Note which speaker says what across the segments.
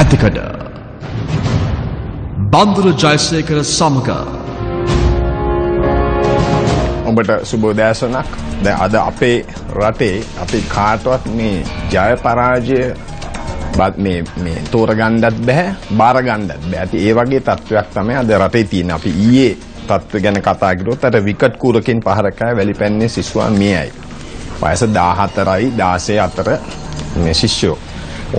Speaker 1: ඇතිකඩ බන්දුර ජයසේකර සමග
Speaker 2: ඔබට සුබෝදෑසනක්. දැන් අද අපේ රටේ අපි කාටවත් මේ ජය පරාජය මේ තෝරගන්නත් බෑ බාර ගන්නත් බෑ. ඒ වගේ තත්ත්වයක් තමයි අද රටේ තියෙන්නේ. අපි ඊයේ තත්ත්ව ගැන කතා කළොත් අර විකට් කුරකින් පහරකෑ වැලිපැන්නේ සිසුවා මියයි. වයස 14යි 16 අතර මේ ශිෂ්‍යෝ.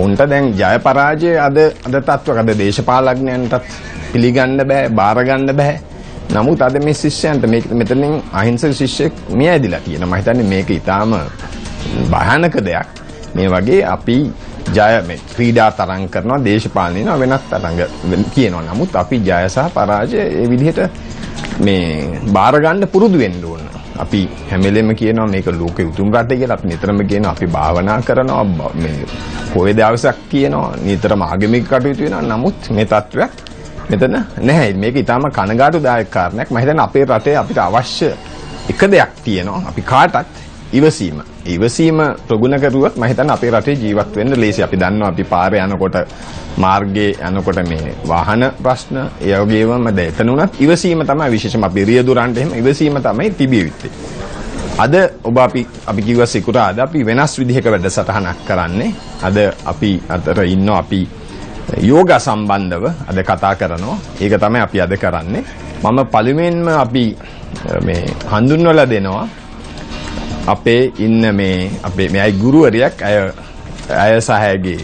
Speaker 2: උන්ට දැන් ජය පරාජය අද තත්ත්වයක් අද දේශපාලඥයන්ටත් පිළිගන්න බෑ බාර ගන්න බෑ. නමුත් අද මේ ශිෂ්‍යයන්ට මෙතනින් අහිංසක ශිෂ්‍යෙක් මියැදිලා තියෙනවා. මම හිතන්නේ මේක ඊටාම භයානක දෙයක්. මේ වගේ අපි ජය මේ ක්‍රීඩා තරඟ කරනවා දේශපාලන වෙනවා වෙනත් තරඟ කියනවා. නමුත් අපි ජය සහ පරාජය ඒ විදිහට මේ බාර ගන්න පුරුදු වෙන්න ඕන. අපි හැම වෙලෙම කියනවා මේක ලෝකෙ උතුම් රට කියලා. අපි නිතරම කියනවා අපි භාවනා කරනවා මේ පොයේ දවසක් කියනවා නිතරම ආගමික කටයුතු වෙනවා. නමුත් මේ තත්ත්වයක් මෙතන නැහැ. මේක ඊටාම කනගාටුදායක කාරණයක්. මම හිතන්නේ අපේ රටේ අපිට අවශ්‍ය එක දෙයක් තියෙනවා. අපි කාටත් ඉවසීම. ඉවසීම ප්‍රගුණ කරුවොත් මම හිතන්නේ අපේ රටේ ජීවත් වෙන්න ලේසි. අපි දන්නවා අපි පාරේ යනකොට මාර්ගයේ යනකොට මේ වාහන ප්‍රශ්න ඒ වගේම එතන උනත් ඉවසීම තමයි විශේෂම අපි රියදුරන්ට එහෙම ඉවසීම තමයි තිබිය යුත්තේ. අද ඔබ අපි කිව්වා සිකුරාදා අපි වෙනස් විදිහක වැඩසටහනක් කරන්නේ. අද අපි අතර ඉන්නවා අපි යෝගා සම්බන්ධව අද කතා කරනවා. ඒක තමයි අපි අද කරන්නේ. මම පළමුවෙන්ම අපි මේ හඳුන්වලා දෙනවා අපේ ඉන්න මේ අපේ මෙයි ගුරුවරියක් අය සහයගේ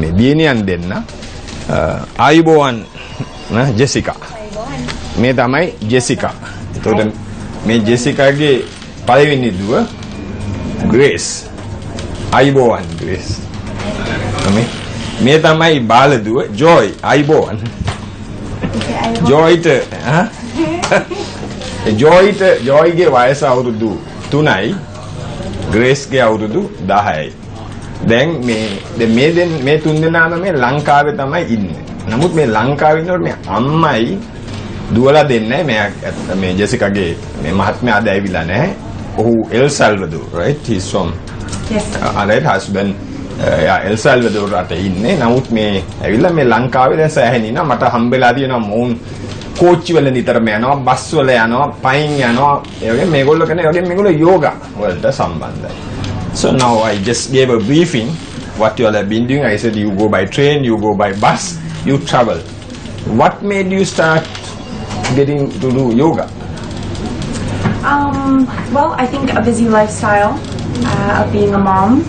Speaker 2: මේ දියණියන් දෙන්න ආයුබෝවන් ජෙසිකා. මේ තමයි ජෙසිකා. එතකොට මේ ජෙසිකාගේ පළවෙනි දුව ග්‍රේස්. ආයුබෝවන් ග්‍රේස්. මේ තමයි බාලදුව ජොයි. ආයුබෝවන් ජොයිට ජොයිගේ වයස අවුරුදු 3යි ග්‍රේස්ගේ අවුරුදු 10යි. දැන් මේ තුන් දෙනාම මේ ලංකාවේ තමයි ඉන්නේ. නමුත් මේ ලංකාවේ ඉන්නකොට මේ අම්මයි දුවලා දෙන්නේ මේ ජෙසිකාගේ මේ මහත්මයා ආද ඇවිල්ලා නැහැ. ඔහු El Salvador right he's from yes alright husband El Salvador රටේ ඉන්නේ. නමුත් මේ ඇවිල්ලා මේ ලංකාවේ දැන් සෑහෙන ඉන්නවා. මට හම්බෙලා තියෙනවා මොවුන් කෝච්චි වල නිතරම යනවා බස් වල යනවා පයින් යනවා. ඒ වගේ මේගොල්ලෝ කරන ඒ වගේ මේගොල්ලෝ යෝගා වලට සම්බන්ධයි. So now I just gave a briefing what you all have been doing. I said you go by train, you go by bus, you travel. What made you start getting to do yoga?
Speaker 3: Well, I think a busy lifestyle of being a mom,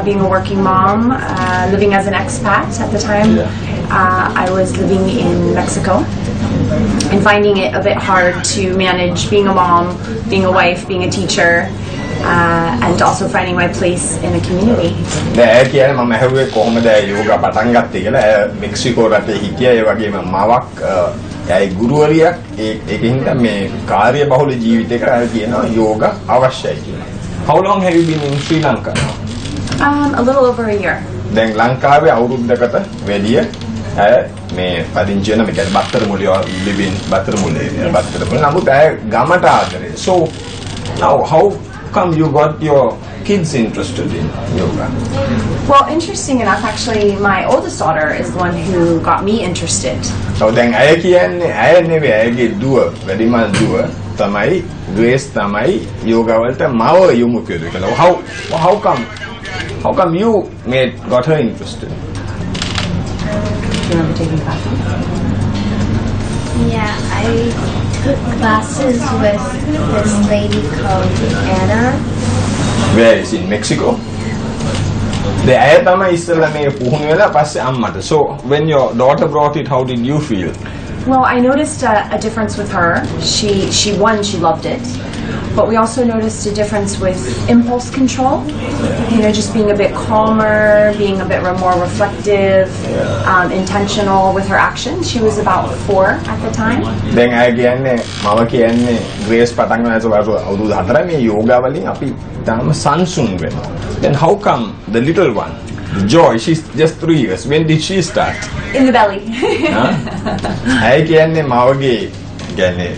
Speaker 3: being a working mom, living as an expat at the time. I was living in Mexico and finding it a bit hard to manage being a mom, being a wife, being a teacher, and also finding my place in a community.
Speaker 2: දැන් කියන්නේ මම ඇහුවේ කොහොමද යෝගා පටන් ගත්තේ කියලා. මෙක්සිකෝ රටේ හිටියා. ඒ වගේම මාවක් එයි ගුරුවරියක් ඒකින්ද මේ කාර්ය බහුල ජීවිතයක කියනවා යෝගා අවශ්‍යයි කියලා. How long have you been in Sri Lanka now?
Speaker 3: A little over a year.
Speaker 2: දැන් ලංකාවේ අවුරුද්දකට වැඩිය මේ පදිංචි වෙන මේක බත්තර මුලිය ලිවින් බත්තර මුලිය බත්තර මුලිය නමුත් ගමට ආදරේ. So now how come you got your kids interested in yoga?
Speaker 3: Well, interesting enough, actually, my oldest daughter is the one who got me interested.
Speaker 2: So then අය කියන්නේ අය නෙවෙයි අයගේ දුව වැඩිමල් දුව තමයි ග්‍රේස් තමයි යෝගා වලට මව යොමු කළේ කියලා. How come you got her interested?
Speaker 3: Do you remember taking classes?
Speaker 4: Yeah, I took classes with this lady called Anna.
Speaker 2: Where is in Mexico? The අය තමයි ඉස්සෙල්ලා මේ පුහුණු වෙලා පස්සේ අම්මට. So when your daughter brought it, how did you feel?
Speaker 3: Well, I noticed a difference with her. She loved it, but we also noticed a difference with impulse control. You know, just being a bit calmer, being a bit more reflective, intentional with her actions. She was about 4 at the time.
Speaker 2: දැන් අය කියන්නේ මම කියන්නේ Grace පටන් ගන්න අවුරුදු 4 මේ යෝගා වලින් අපි තාම සංසුන් වෙනවා. Then how come the little one, Joy, she's just 3 years. When did she start?
Speaker 3: In the belly.
Speaker 2: අය කියන්නේ මවගේ කියන්නේ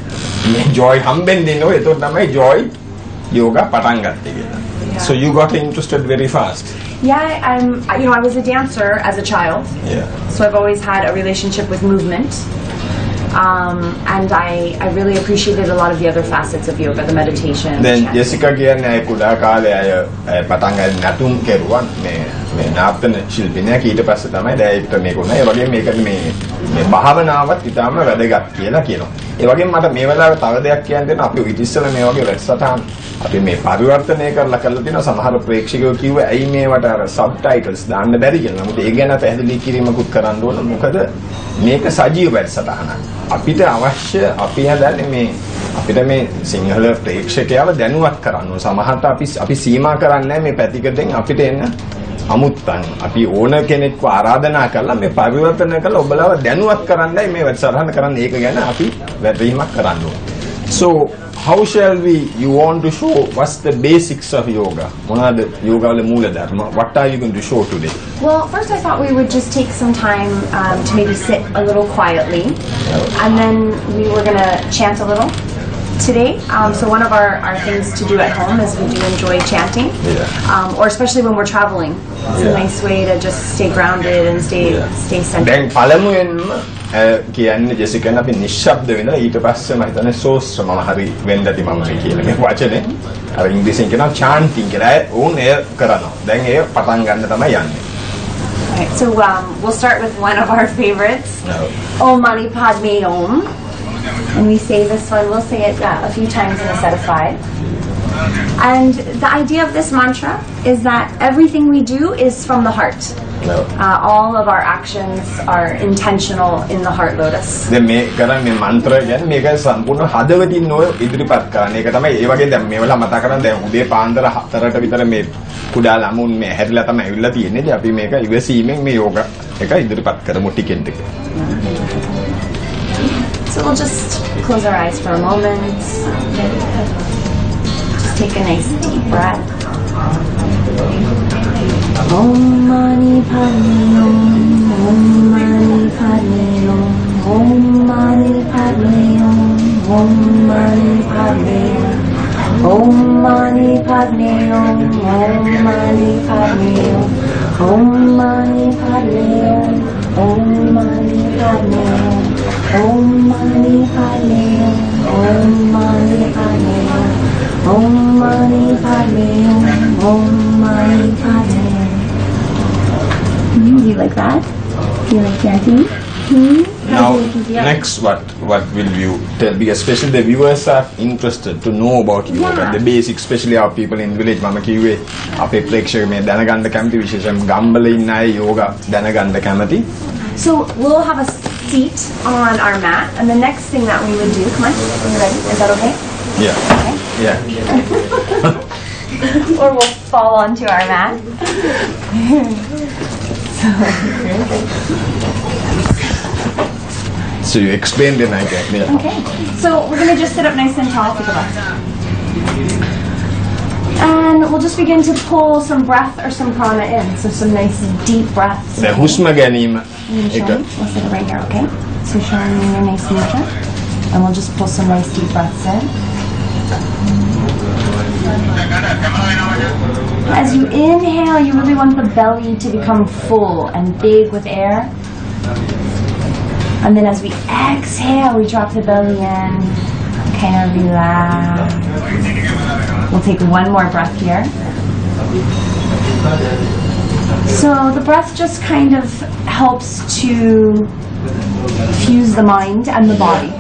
Speaker 2: මේ Joy හම්බෙන්නේ නෝ. ඒතකොට තමයි Joy යෝගා පටන් ගත්තේ කියලා. So you got interested very fast.
Speaker 3: Yeah, I was a dancer as a child.
Speaker 2: Yeah.
Speaker 3: So I've always had a relationship with movement. And I really appreciated a lot of the other facets of yoga, the meditation.
Speaker 2: Then
Speaker 3: chanting.
Speaker 2: Jessica කියන්නේ කුඩා කාලේ අය පටන් ගන්න නටුම් කෙරුවා මේ නාට්‍ය ශිල්පිනියක් ඊට පස්සේ තමයි ඩයරෙක්ටර් මේක උනා. ඒ වගේම මේකට මේ භාවනාවත් ඉතාම වැදගත් කියලා කියනවා. ඒ වගේම මට මේ වෙලාවේ තව දෙයක් කියන්න දෙන්න අපි ඊට ඉස්සෙල්ලා මේ වගේ වැඩසටහන් අපි මේ පරිවර්තනය කරලා තියෙනවා. සමහර ප්‍රේක්ෂකයෝ කිව්වා ඇයි මේවට අර සබ්ටයිටල්ස් දාන්න බැරි කියලා. නමුත් ඒ ගැන පැහැදිලි කිරීමකුත් කරන්න ඕන. මොකද මේක සජීව වැඩසටහනක්. අපිට අවශ්‍ය අපි හදන්නේ මේ අපිට මේ සිංහල ප්‍රේක්ෂකයව දැනුවත් කරන්න ඕන. සමහරට අපි සීමා කරන්නේ මේ පැතිකඩෙන් අපිට එන්න අමුත්තන්. අපි ඕන කෙනෙක්ව ආරාධනා කරලා මේ පරිවර්තන කරලා ඔබලව දැනුවත් කරන්නයි මේ වැඩසටහන කරන්නේ. ඒක ගැන අපි වැටහීමක් කරන්න ඕන. So how shall you want to show what's the basics of yoga? මොනවාද යෝගාවල මූල ධර්ම? What are you going to show today?
Speaker 3: Well, first I thought we would just take some time to maybe sit a little quietly, and then we were going to chant a little today. So one of our things to do at home is we do enjoy chanting, or especially when we're traveling. It's a nice way to just stay grounded and stay centered.
Speaker 2: දැන් පළමුවෙන්ම කියන්නේ ජෙසිකන් අපි නිශ්ශබ්ද වෙනවා. ඊට පස්සේ මම හිතන්නේ සෝස්ත්‍ර මම හරි වෙන්න ඇති මම කියලා මේ වචනේ. අර ඉංග්‍රීසියෙන් කියනවා chanting කියලා. ඕන් එය කරනවා. දැන් එය පටන් ගන්න තමයි යන්නේ.
Speaker 3: Alright, so we'll start with one of our favorites. Om Mani Padme Om. And we say this one, we'll say it a few times in a set of 5. And the idea of this mantra is that everything we do is from the heart. All of our actions are intentional in the heart lotus.
Speaker 2: දැන් මේ කරන්නේ මේ මන්ත්‍රය කියන්නේ මේක සම්පූර්ණ හදවතින් ඔය ඉදිරිපත් කරන්නේ. ඒක තමයි ඒ වගේ දැන් මේ වෙලාව මතක කරන් දැන් උදේ පාන්දර 4ට විතර මේ කුඩා ළමුන් මේ හැරිලා තමයි ඇවිල්ලා තියෙන්නේ. ඉතින් අපි මේක ඉවසීමෙන් මේ යෝග එක ඉදිරිපත් කරමු ටිකෙන් ටික.
Speaker 3: So we'll just close our eyes for a moment. Just take a nice deep breath. Om Mani Padme Om, Om Mani Padme Om, Om Mani Padme Om, Om Mani Padme Om, Om Mani Padme Om, Om Mani Padme Om, Om Mani Padme Om, Om Mani Padme Om. Om Mani Padme Om, Om Mani Padme Om, Om Mani Padme Om, Om Mani Padme Om. Do you like that? Do you like chanting?
Speaker 2: Now, next what will you tell? Because especially the viewers are interested to know about yoga, the basics, especially our people in village. මම කිව්වේ අපේ ප්‍රේක්ෂක මේ දැනගන්න කැමති විශේෂයෙන් ගම්බල ඉන්න අය යෝගා දැනගන්න කැමති.
Speaker 3: So we'll have a seat on our mat, and the next thing that we would do, come on, are you ready? Is that okay?
Speaker 2: Yeah.
Speaker 3: Okay.
Speaker 2: Yeah.
Speaker 3: Or we'll fall onto our mat.
Speaker 2: So you explained it again. Yeah.
Speaker 3: Okay. So we're going to just sit up nice and tall. Think about it. And we'll just begin to pull some breath or some prana in. So some nice deep breaths.
Speaker 2: The husma ගැනීම.
Speaker 3: We'll sit it right here, okay? So showing me your nice mudra. And we'll just pull some nice deep breaths in. As you inhale, you really want the belly to become full and big with air. And then as we exhale, we drop the belly in, kind of relax. We'll take one more breath here. So the breath just kind of helps to fuse the mind and the body.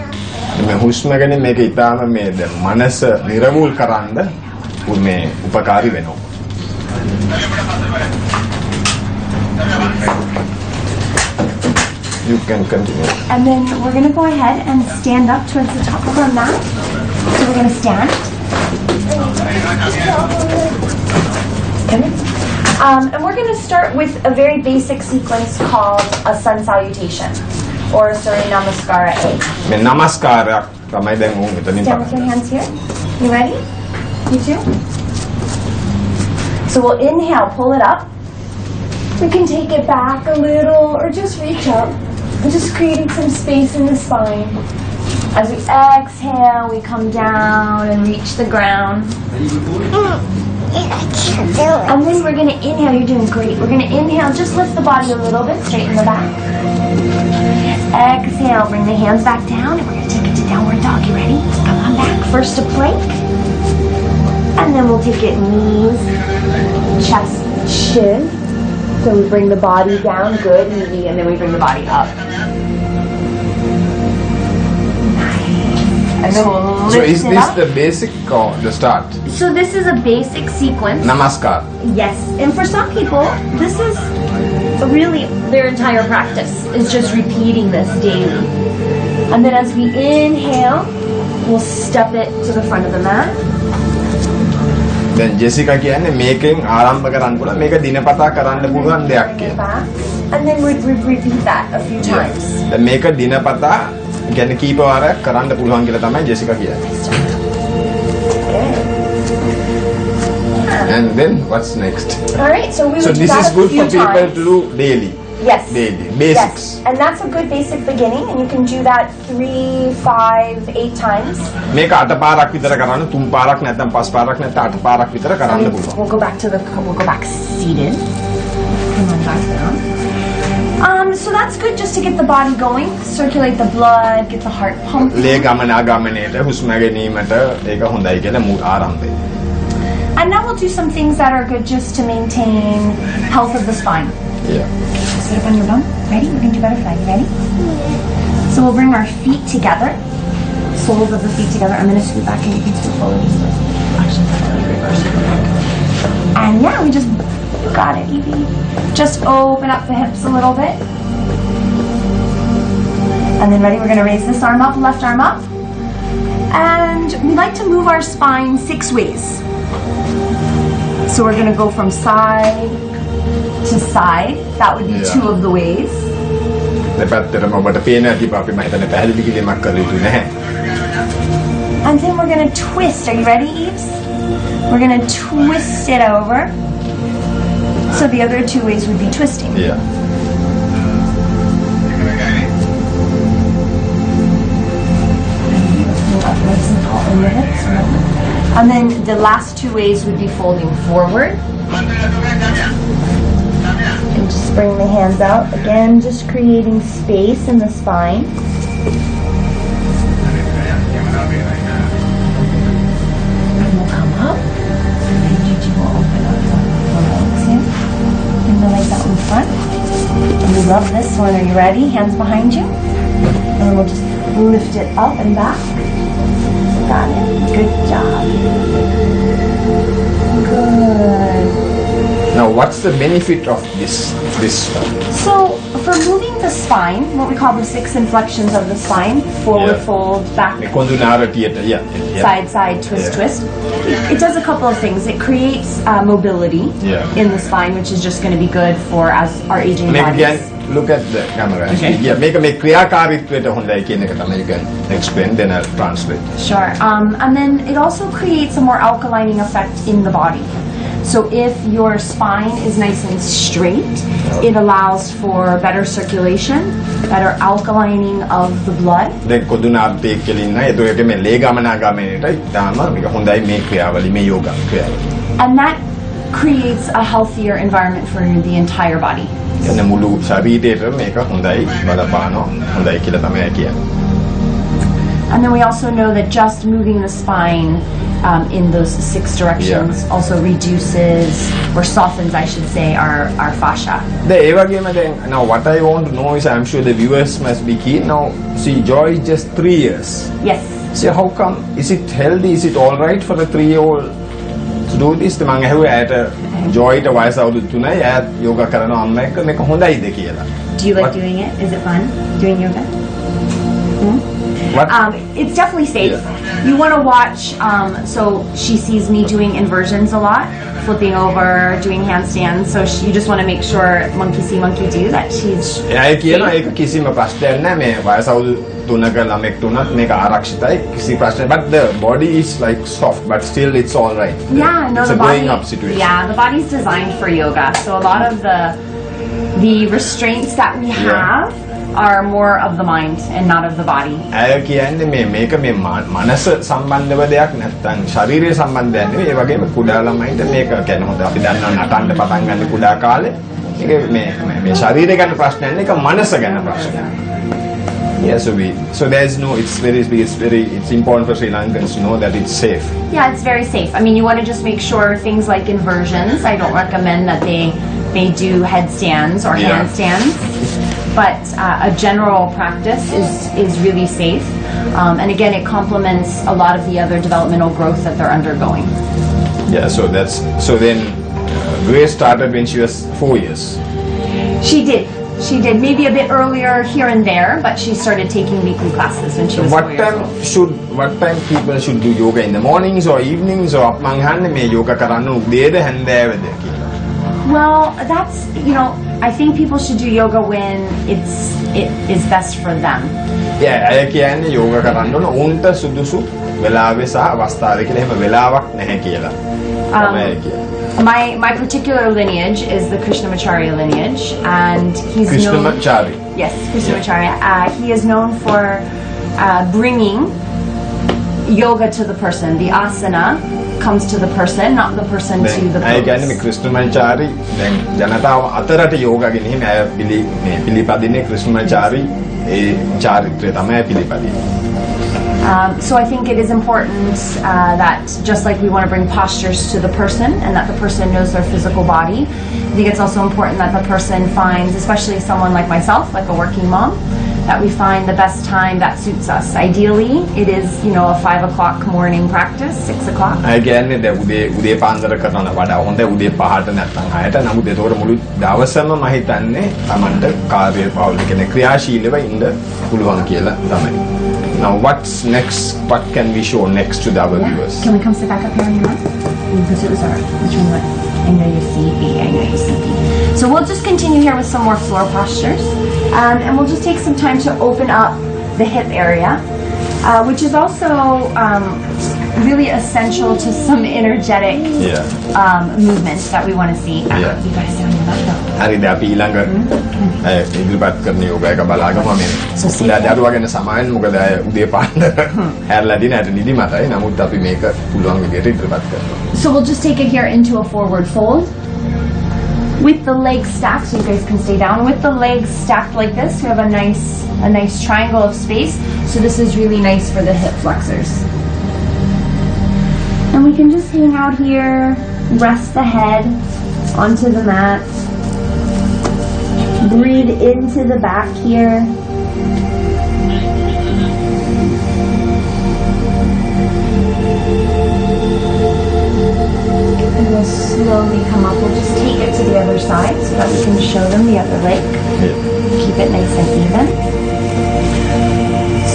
Speaker 2: මේ හුස්ම ගැන මේක ඊටාම මේ මනස නිර්වුල් කරන්න මේ උපකාරී වෙනවා. You can continue.
Speaker 3: And then we're going to go ahead and stand up towards the top of our mat. So we're going to stand. And we're going to start with a very basic sequence called a sun salutation or Surya Namaskara A.
Speaker 2: මේ නමස්කාරයක් තමයි දැන් උන් මෙතනින්
Speaker 3: Stand with your hands here. You ready? You too? So we'll inhale, pull it up. We can take it back a little or just reach up. We're just creating some space in the spine. As we exhale, we come down and reach the ground.
Speaker 4: I can't do it.
Speaker 3: And then we're going to inhale. You're doing great. We're going to inhale. Just lift the body a little bit, straighten the back. Exhale. Bring the hands back down. And we're going to take it to downward dog. You ready? Come on back. First to plank. And then we'll take it knees, chest, shin. So we bring the body down. Good. Easy. And then we bring the body up. And then we'll
Speaker 2: So
Speaker 3: lift
Speaker 2: is
Speaker 3: it
Speaker 2: this
Speaker 3: up.
Speaker 2: the basic or the start?
Speaker 3: So this is a basic sequence.
Speaker 2: Namaskar.
Speaker 3: Yes, and for some people, this is really their entire practice, is just repeating this daily. And then as we inhale, we'll step it to the front of the mat.
Speaker 2: දැන් Jessica කියන්නේ මේකෙන් ආරම්භ කරන්න පුළුවන් මේක දිනපතා කරන්න පුළුවන් දෙයක්
Speaker 3: Bring it
Speaker 2: කියලා.
Speaker 3: back. And then we repeat that a few times.
Speaker 2: දැන් මේක දිනපතා කියන්නේ කීප වාරයක් කරන්න පුළුවන් කියලා තමයි ජෙසිකා කියන්නේ. And then what's next?
Speaker 3: All right, so we
Speaker 2: So
Speaker 3: would do
Speaker 2: this
Speaker 3: that
Speaker 2: is
Speaker 3: a
Speaker 2: good
Speaker 3: few
Speaker 2: for people
Speaker 3: times.
Speaker 2: to do daily.
Speaker 3: Yes.
Speaker 2: Daily. Basics.
Speaker 3: Yes. And that's a good basic beginning, and you can do that 3, 5, 8 times.
Speaker 2: මේක 8 පාරක් විතර කරන්න 3 පාරක් නැත්නම් 5 පාරක් නැත්නම් 8 පාරක් විතර කරන්න පුළුවන්.
Speaker 3: We'll go back to we'll go back seated. Come on back down. So that's good just to get the body going, circulate the blood, get the heart pumping.
Speaker 2: ලේ ගමනාගමනයට හුස්ම ගැනීමට ඒක හොඳයි කියලා ආරම්භය.
Speaker 3: And now we'll do some things that are good just to maintain health of the spine.
Speaker 2: Yeah.
Speaker 3: Sit up on your bum. Ready? We're going to do butterfly. You ready? So we'll bring our feet together, soles of the feet together. I'm going to scoot back and you can scoot forward. Actually, reverse. And yeah, we just got it, Evie. Just open up the hips a little bit. And then ready? We're going to raise this arm up, left arm up. And we like to move our spine 6 ways. So we're going to go from side to side. That would be
Speaker 2: Yeah.
Speaker 3: 2 of the ways.
Speaker 2: දෙපැත්තටම ඔබට පේන තිබ අපි මම හිතන්නේ පැහැදිලි කිරීමක් කළ යුතු නැහැ.
Speaker 3: And then we're going to twist. Are you ready, Eves? We're going to twist it over. So the other 2 ways would be twisting.
Speaker 2: Yeah.
Speaker 3: Up nice and tall in the hips. And then the last 2 ways would be folding forward. And just bring the hands out. Again, just creating space in the spine. And we'll come up. And you will open up the legs here. Bring the legs out in front. And we love this one. Are you ready? Hands behind you. And then we'll just lift it up and back. Got it. Good job. Good.
Speaker 2: Now what's the benefit of this one?
Speaker 3: So for moving the spine, what we call the 6 inflections of the spine, forward
Speaker 2: Yeah.
Speaker 3: fold, back,
Speaker 2: මේ කොඳුනාරටියට
Speaker 3: side, side, twist,
Speaker 2: Yeah.
Speaker 3: twist. It does a couple of things. It creates mobility
Speaker 2: Yeah.
Speaker 3: in the spine, which is just going to be good for as our aging
Speaker 2: මේක
Speaker 3: bodies.
Speaker 2: කියන්නේ look at the camera.
Speaker 3: Okay.
Speaker 2: Yeah, මේක මේ ක්‍රියාකාරීත්වයට හොඳයි කියන එක තමයි you can explain then I'll translate.
Speaker 3: Sure. And then it also creates a more alkalining effect in the body. So if your spine is nice and straight, it allows for better circulation, better alkalining of the blood.
Speaker 2: දැන් කොඳුනාරටිය කියලා ඉන්න. ඒතකොට මේ ලේ ගමනාගමනයට ඉතාලම මේක හොඳයි මේ ක්‍රියාවලිය මේ යෝගා ක්‍රියාවලිය.
Speaker 3: And that creates a healthier environment for the entire body.
Speaker 2: කියන්නේ මුළු ශරීරයට මේක හොඳයි බලපානවා හොඳයි කියලා තමයි කියන්නේ.
Speaker 3: And then we also know that just moving the spine in those 6 directions also reduces or softens, I should say, our fascia.
Speaker 2: දැන් ඒ වගේම දැන් now what I want to know is I'm sure the viewers must be keen now. See, Joy is just 3 years.
Speaker 3: Yes.
Speaker 2: So how come? Is it healthy? Is it all right for a 3-year-old to do this? මම ඇහුවේ ඇයට Joyට වයස අවුරුදු 3යි. ඇයත් යෝගා කරනවා අම්ම එක්ක මේක හොඳයිද කියලා.
Speaker 3: Do you like
Speaker 2: What-
Speaker 3: doing it? Is it fun doing yoga?
Speaker 2: What?
Speaker 3: It's definitely safe.
Speaker 2: Yeah.
Speaker 3: You want to watch, so she sees me doing inversions a lot, flipping over, doing handstands. So you just want to make sure monkey see, monkey do, that she's
Speaker 2: එයා කියනවා
Speaker 3: safe.
Speaker 2: ඒක කිසිම ප්‍රශ්නයක් නැහැ මේ වයස අවුරුදු 3ක ළමෙක්ට උනත් මේක ආරක්ෂිතයි කිසි ප්‍රශ්නයක් but the body is like soft but still it's all right.
Speaker 3: Yeah, no,
Speaker 2: It's
Speaker 3: the
Speaker 2: a
Speaker 3: body.
Speaker 2: growing up situation.
Speaker 3: Yeah, the body's designed for yoga. So a lot of the The restraints that we have are more of the mind and not of the body.
Speaker 2: ඇය කියන්නේ මේක මේ මනස සම්බන්ධව දෙයක් නැත්නම් ශරීරය සම්බන්ධයක් නෙවෙයි. ඒ වගේම කුඩා ළමයින්ට මේක කියන්නේ හොඳ අපි දන්නවා නටන්න පටන් ගන්න කුඩා කාලේ. මේක මේ ශරීරය ගැන ප්‍රශ්නයක් නෙවෙයි. ඒක මනස ගැන ප්‍රශ්නයක්. Yeah, so there's no, it's important for Sri Lankans to know that it's safe.
Speaker 3: Yeah, it's very safe. I mean, you want to just make sure things like inversions, I don't recommend that they do headstands or handstands, but a general practice is really safe. And again, it complements a lot of the other developmental growth that they're undergoing.
Speaker 2: Yeah, so then Grace started when she was 4 years.
Speaker 3: She did. Maybe a bit earlier here and there, but she started taking weekly classes when she was 4 years old.
Speaker 2: What time people should do yoga, in the mornings or evenings, or මං අහන්නේ මේ yoga කරන්න උදේද හැන්දෑවද කියලා.
Speaker 3: Well, that's, I think people should do yoga when it is best for them.
Speaker 2: Yeah, අය කියන්නේ yoga කරන්න ඕන උන්ට සුදුසු වෙලාවෙ සහ අවස්ථාවේ කියලා. එහෙම වෙලාවක් නැහැ කියලා. තමයි කියන්නේ.
Speaker 3: My particular lineage is the Krishnamacharya lineage, and he's
Speaker 2: Krishnamacharya.
Speaker 3: Yes, Krishnamacharya. He is known for bringing yoga to the person. The asana comes to the person, not the person to the
Speaker 2: pose. I කියන්නේ මේ Krishnamacharya දැන් ජනතාව අතරට yoga ගෙනෙහිම අය පිළිපදින්නේ Krishnamacharya ඒ චාරිත්‍රය තමයි පිළිපදින්නේ.
Speaker 3: So I think it is important that just like we want to bring postures to the person and that the person knows their physical body, I think it's also important that the person finds, especially someone like myself, like a working mom, that we find the best time that suits us. Ideally, it is, a 5 o'clock morning practice, 6 o'clock.
Speaker 2: I කියන්නේ දැන් උදේ පාන්දර කරන වඩා හොඳ උදේ 5ට නැත්නම් 6ට. නමුත් ඒතකොට මුළු දවසම මම හිතන්නේ Tamanට කාර්ය පාවුල කියන්නේ ක්‍රියාශීලව ඉන්න පුළුවන් කියලා තමයි. Now what's next? What can we show next to our viewers?
Speaker 3: Can we come sit back up here on your mat? Because it was which one was? I know you see B, I know you see B. So we'll just continue here with some more floor postures. And we'll just take some time to open up the hip area, which is also really essential to some energetic movements that we want to see. You guys down your mat though.
Speaker 2: හරිද අපි ඊළඟ ඉදිරිපත් කරන යෝග එක බලාගමු. මේ සුකුඩා දරුවා ගැන සමාවෙන් මොකද අය උදේ පාන්දර හැරලා දිනට නිදිමතයි. නමුත් අපි මේක පුළුවන් විදිහට ඉදිරිපත් කරනවා.
Speaker 3: So we'll just take it here into a forward fold with the legs stacked, so you guys can stay down. With the legs stacked like this, we have a nice triangle of space. So this is really nice for the hip flexors. And we can just hang out here, rest the head onto the mat. Breathe into the back here. And we'll slowly come up. We'll just take it to the other side so that we can show them the other leg. Keep it nice and even.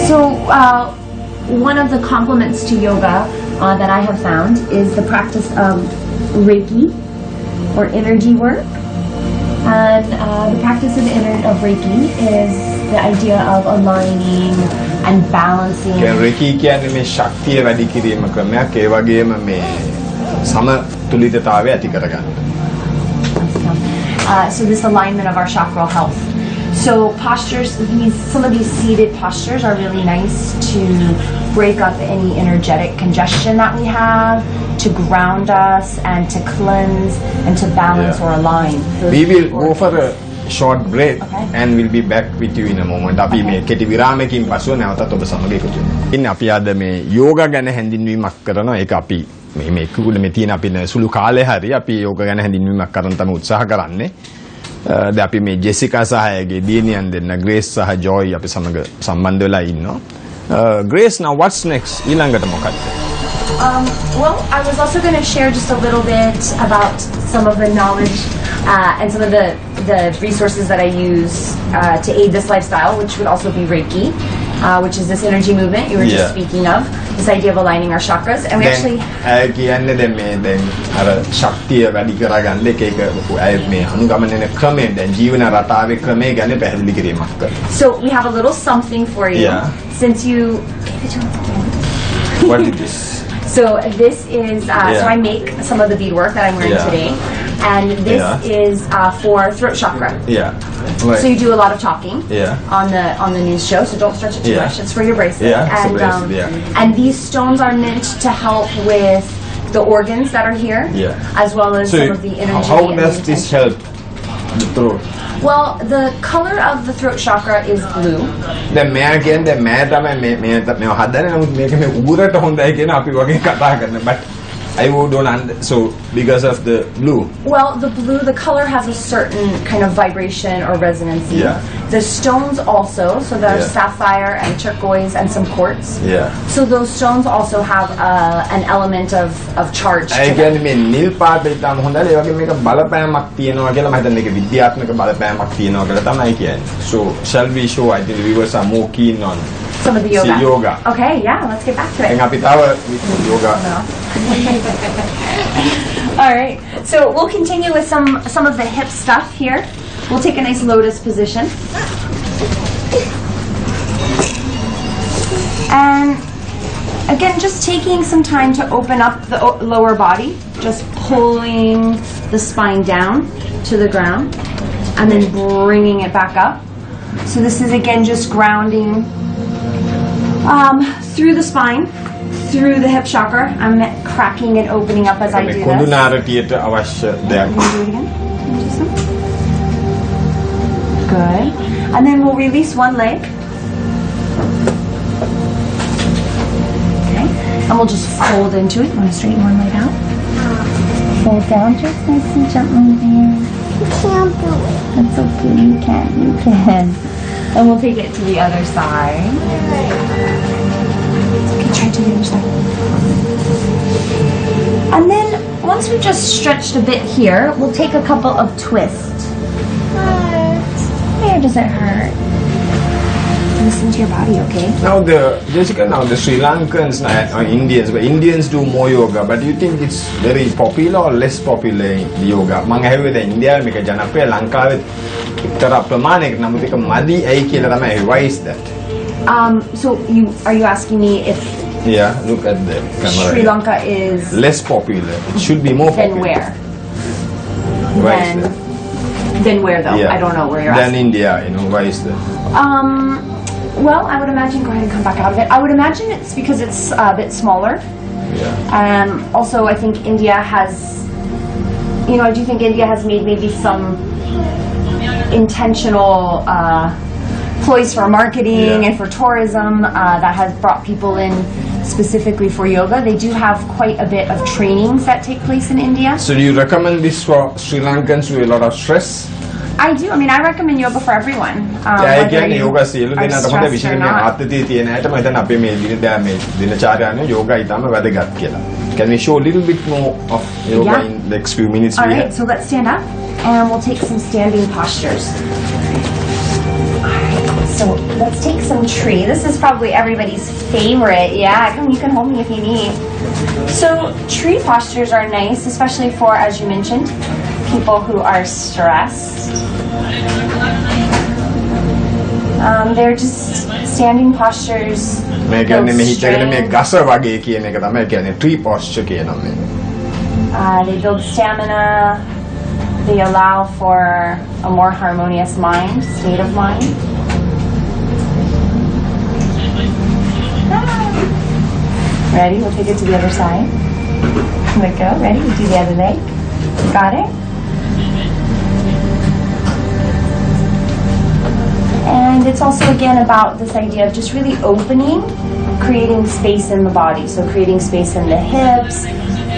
Speaker 3: So one of the complements to yoga that I have found is the practice of Reiki or energy work. And the practice of Reiki is the idea of aligning and balancing.
Speaker 2: Reiki කියන්නේ මේ ශක්තිය වැඩි කිරීම ක්‍රමයක්. ඒ වගේම මේ සමතුලිතතාවය ඇති කරගන්න.
Speaker 3: So this alignment of our chakral health. So postures, some of these seated postures are really nice to break up any energetic congestion that we have, to ground us and to cleanse and to balance or align.
Speaker 2: We will go for a short break and we'll be back with you in a moment. අපි මේ කෙටි විරාමයකින් පසුව නැවතත් ඔබ සමග එකතු වෙනවා. ඉතින් අපි අද මේ යෝගා ගැන හැඳින්වීමක් කරනවා. ඒක අපි මේ කුකුල මේ තියෙන අපි සුළු කාලේ හරි අපි යෝගා ගැන හැඳින්වීමක් කරන්න තමයි උත්සාහ කරන්නේ. දැන් අපි මේ ජෙසිකා සහ ඇගේ දියණියන් දෙන්න ග්‍රේස් සහ ජොයි අපි සමග සම්බන්ධ වෙලා ඉන්නවා. Grace, now what's next? ඊළඟට මොකක්ද?
Speaker 3: Well, I was also going to share just a little bit about some of the knowledge and some of the resources that I use to aid this lifestyle, which would also be Reiki, which is this energy movement you were just speaking of, this idea of aligning our chakras. And we actually...
Speaker 2: කියන්නේ දැන් මේ දැන් අර ශක්තිය වැඩි කරගන්න එක අය මේ අනුගමනන ක්‍රමය දැන් ජීවන රටාවේ ක්‍රමය ගැන පැහැදිලි කිරීමක් කරනවා.
Speaker 3: So we have a little something for you. Since you...
Speaker 2: What is this?
Speaker 3: So this is, so I make some of the beadwork that I'm wearing today. and this
Speaker 2: Yeah.
Speaker 3: is for throat chakra.
Speaker 2: Yeah. Right.
Speaker 3: So you do a lot of talking
Speaker 2: Yeah.
Speaker 3: on the news show, so don't stretch it too
Speaker 2: Yeah.
Speaker 3: much. It's for your bracelet.
Speaker 2: Yeah, it's a
Speaker 3: and,
Speaker 2: bracelet, yeah.
Speaker 3: and these stones are meant to help with the organs that are here,
Speaker 2: Yeah.
Speaker 3: as well as
Speaker 2: So
Speaker 3: some of the energy.
Speaker 2: how
Speaker 3: and
Speaker 2: does
Speaker 3: the
Speaker 2: this
Speaker 3: intention.
Speaker 2: help the throat?
Speaker 3: Well, the color of the throat chakra is blue.
Speaker 2: දැන් මෙයා කියන්නේ මෑ තමයි මේ මේව හදන්නේ නමුත් මේක මේ උගුරට හොඳයි කියන අපි වගේ කතා කරන but I don't understand. So because of the blue.
Speaker 3: Well, the blue, the color has a certain kind of vibration or resonancy.
Speaker 2: Yeah.
Speaker 3: The stones also, so there's
Speaker 2: Yeah.
Speaker 3: sapphire and turquoise and some quartz.
Speaker 2: Yeah.
Speaker 3: So those stones also have an element of charge. to
Speaker 2: A
Speaker 3: them.
Speaker 2: කියන්නේ මේ නිල් පාට ඉතාලම හොඳයි. ඒ වගේ මේක බලපෑමක් තියෙනවා කියලා මම හිතන්නේ ඒක විද්‍යාත්මක බලපෑමක් තියෙනවා කියලා තමයි කියන්නේ. So shall we show? I think viewers are more keen on
Speaker 3: Some of the yoga.
Speaker 2: see yoga.
Speaker 3: Okay, yeah, let's get back to
Speaker 2: දැන්
Speaker 3: it.
Speaker 2: අපි තව yoga.
Speaker 3: No. All right, so we'll continue with some of the hip stuff here. We'll take a nice lotus position. And again, just taking some time to open up the lower body, just pulling the spine down to the ground and then bringing it back up. So this is again just grounding through the spine, through the hip chakra. I'm cracking and opening up as I do
Speaker 2: මේ
Speaker 3: this.
Speaker 2: කුඳු නාරටියට අවශ්‍ය දෙයක්.
Speaker 3: Can you do it again? Can you do some? Good. And then we'll release one leg. Okay. And we'll just fold into it. You want to straighten one leg out? Fold down just nice and gently there.
Speaker 4: You can't do it.
Speaker 3: That's okay. You can. You can. And we'll take it to the other side. Okay, try to the other side. And then once we've just stretched a bit here, we'll take a couple of twists. Where does it hurt? Listen to your body, okay?
Speaker 2: Now Jessica, now the Sri Lankans or Indians, but Indians do more yoga, but do you think it's very popular or less popular in yoga? මම ඇහුවේ දැන් ඉන්දියාවේ මේක ජනප්‍රිය ලංකාවේ එක්තරා ප්‍රමාණයකට නමුත් ඒක මදි ඇයි කියලා තමයි. Why is that?
Speaker 3: So are you asking me if
Speaker 2: Yeah, look at the camera.
Speaker 3: Sri
Speaker 2: here.
Speaker 3: Lanka is
Speaker 2: Less popular. It should be more
Speaker 3: then
Speaker 2: popular.
Speaker 3: where?
Speaker 2: Why is that?
Speaker 3: Then where though?
Speaker 2: Yeah.
Speaker 3: I don't know where you're
Speaker 2: Than
Speaker 3: asking.
Speaker 2: India, why is that?
Speaker 3: Well, I would imagine, go ahead and come back out of it. I would imagine it's because it's a bit smaller.
Speaker 2: Yeah.
Speaker 3: Also, I think India has, I do think India has made maybe some intentional ploys for marketing
Speaker 2: Yeah.
Speaker 3: and for tourism that has brought people in specifically for yoga. They do have quite a bit of trainings that take place in India.
Speaker 2: So do you recommend this for Sri Lankans with a lot of stress?
Speaker 3: I do. I mean, I recommend yoga for everyone.
Speaker 2: A
Speaker 3: whether
Speaker 2: කියන්නේ
Speaker 3: you
Speaker 2: යෝගා සියලු
Speaker 3: are
Speaker 2: දෙනාට හොඳ
Speaker 3: stressed or
Speaker 2: විශේෂයෙන්ම
Speaker 3: not.
Speaker 2: ආතතිය තියෙන අයට මම හිතන්නේ අපේ මේ දිනචාර්යාවේ යෝගා ඊටම වැදගත් කියලා. Can we show a little bit more of yoga
Speaker 3: Yeah.
Speaker 2: in the next few minutes
Speaker 3: All
Speaker 2: we
Speaker 3: right,
Speaker 2: have?
Speaker 3: so let's stand up and we'll take some standing postures. Alright, so let's take some tree. This is probably everybody's favorite. Yeah, come, you can hold me if you need. So tree postures are nice, especially for, as you mentioned, people who are stressed. They're just standing postures.
Speaker 2: මේ කියන්නේ මේ
Speaker 3: build
Speaker 2: හිතගෙන මේ
Speaker 3: strength.
Speaker 2: ගස වගේ කියන එක තමයි කියන්නේ tree posture කියනවා මේ.
Speaker 3: They build stamina. They allow for a more harmonious mind, state of mind. Ready? We'll take it to the other side. Let go. Ready? We'll do the other leg. Got it? And it's also again about this idea of just really opening, creating space in the body. So creating space in the hips,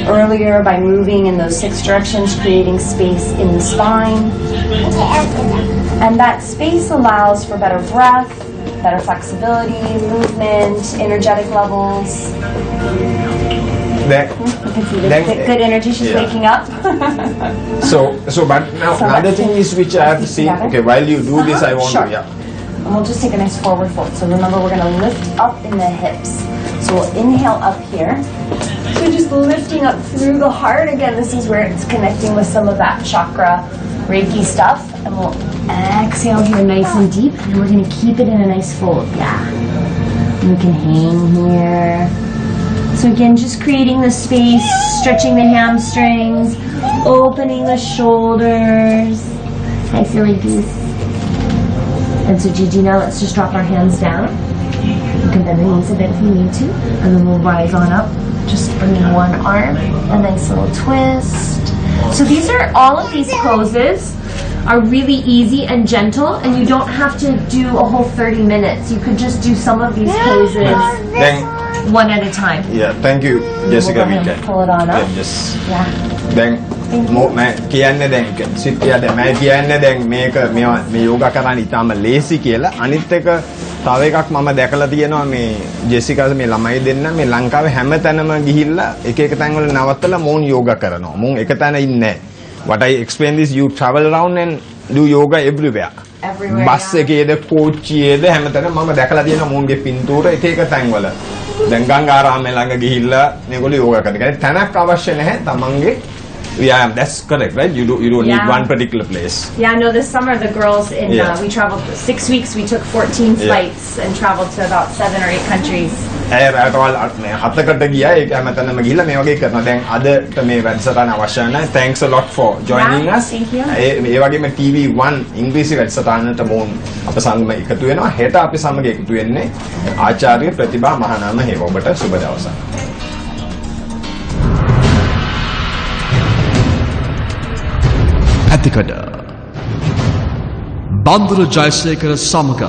Speaker 3: earlier by moving in those 6 directions, creating space in the spine. And that space allows for better breath, better flexibility, movement, energetic levels.
Speaker 2: දැන්
Speaker 3: You can see the
Speaker 2: Then-
Speaker 3: good energy, she's
Speaker 2: yeah.
Speaker 3: waking up.
Speaker 2: so but now
Speaker 3: So
Speaker 2: another
Speaker 3: let's
Speaker 2: thing
Speaker 3: take
Speaker 2: is which I have to see.
Speaker 3: together.
Speaker 2: Okay, while you do this I want
Speaker 3: Sure.
Speaker 2: to
Speaker 3: And we'll just take a nice forward fold. So remember, we're going to lift up in the hips. So we'll inhale up here. So just lifting up through the heart. Again, this is where it's connecting with some of that chakra, Reiki stuff. And we'll exhale here nice and deep. And we're going to keep it in a nice fold. Yeah. And we can hang here. So again, just creating the space, stretching the hamstrings,
Speaker 5: opening the shoulders. Hi, silly goose. And so, Gigi, now let's just drop our hands down. You can bend the knees a bit if you need to, and then we'll rise on up. Just bringing one arm, a nice little twist. So these are, all of these poses are really easy and gentle, and you don't have to do a whole 30 minutes. You could just do some of these poses
Speaker 2: Then,
Speaker 5: one at a time.
Speaker 2: yeah, thank you, Jessica.
Speaker 5: We'll go ahead and pull it on up.
Speaker 2: Just
Speaker 5: Yeah.
Speaker 2: දැන් මම කියන්නේ දැන් සිත්තියට මම කියන්නේ දැන් මේක මේ යෝගා කරන්න ඉතාම ලේසි කියලා. අනිත් එක තව එකක් මම දැකලා තියෙනවා මේ ජෙසිකා මේ ළමයි දෙන්න මේ ලංකාවේ හැම තැනම ගිහිල්ලා එක එක තැන්වල නවත්තලා මොන් යෝගා කරනවා. මොන් එක තැන ඉන්නේ නැහැ. What I explain is you travel around and do yoga everywhere.
Speaker 5: Everywhere,
Speaker 2: bus එකේද කෝච්චියේද හැමතැනම මම දැකලා තියෙනවා මොන්ගේ පින්තූර එක එක තැන්වල. දැන් ගංගාරාමේ ළඟ ගිහිල්ලා මේගොල්ලෝ යෝගා කරනවා. ඒ තැනක් අවශ්‍ය නැහැ තමන්ගේ. Yeah, that's correct, right? You don't need
Speaker 3: Yeah.
Speaker 2: one particular place.
Speaker 3: Yeah, no, this summer the girls we traveled 6 weeks. We took 14 flights and traveled to about 7 or 8 countries.
Speaker 2: ඒ රටවල් මේ හතකට ගියා ඒක හැමතැනම ගිහිල්ලා මේ වගේ කරනවා. දැන් අදට මේ වැඩසටහන අවශ්‍ය නැහැ. Thanks a lot for joining
Speaker 3: Yeah,
Speaker 2: us.
Speaker 3: thank you.
Speaker 2: ඒ වගේම TV1 ඉංග්‍රීසි වැඩසටහනට මොන් අප සමග එකතු වෙනවා. හෙට අපි සමග එකතු වෙන්නේ ආචාර්ය ප්‍රතිභා මහානාම හේව. ඔබට සුබ දවසක්.
Speaker 1: ඇතිකඩ බන්දුර ජයසේකර සමග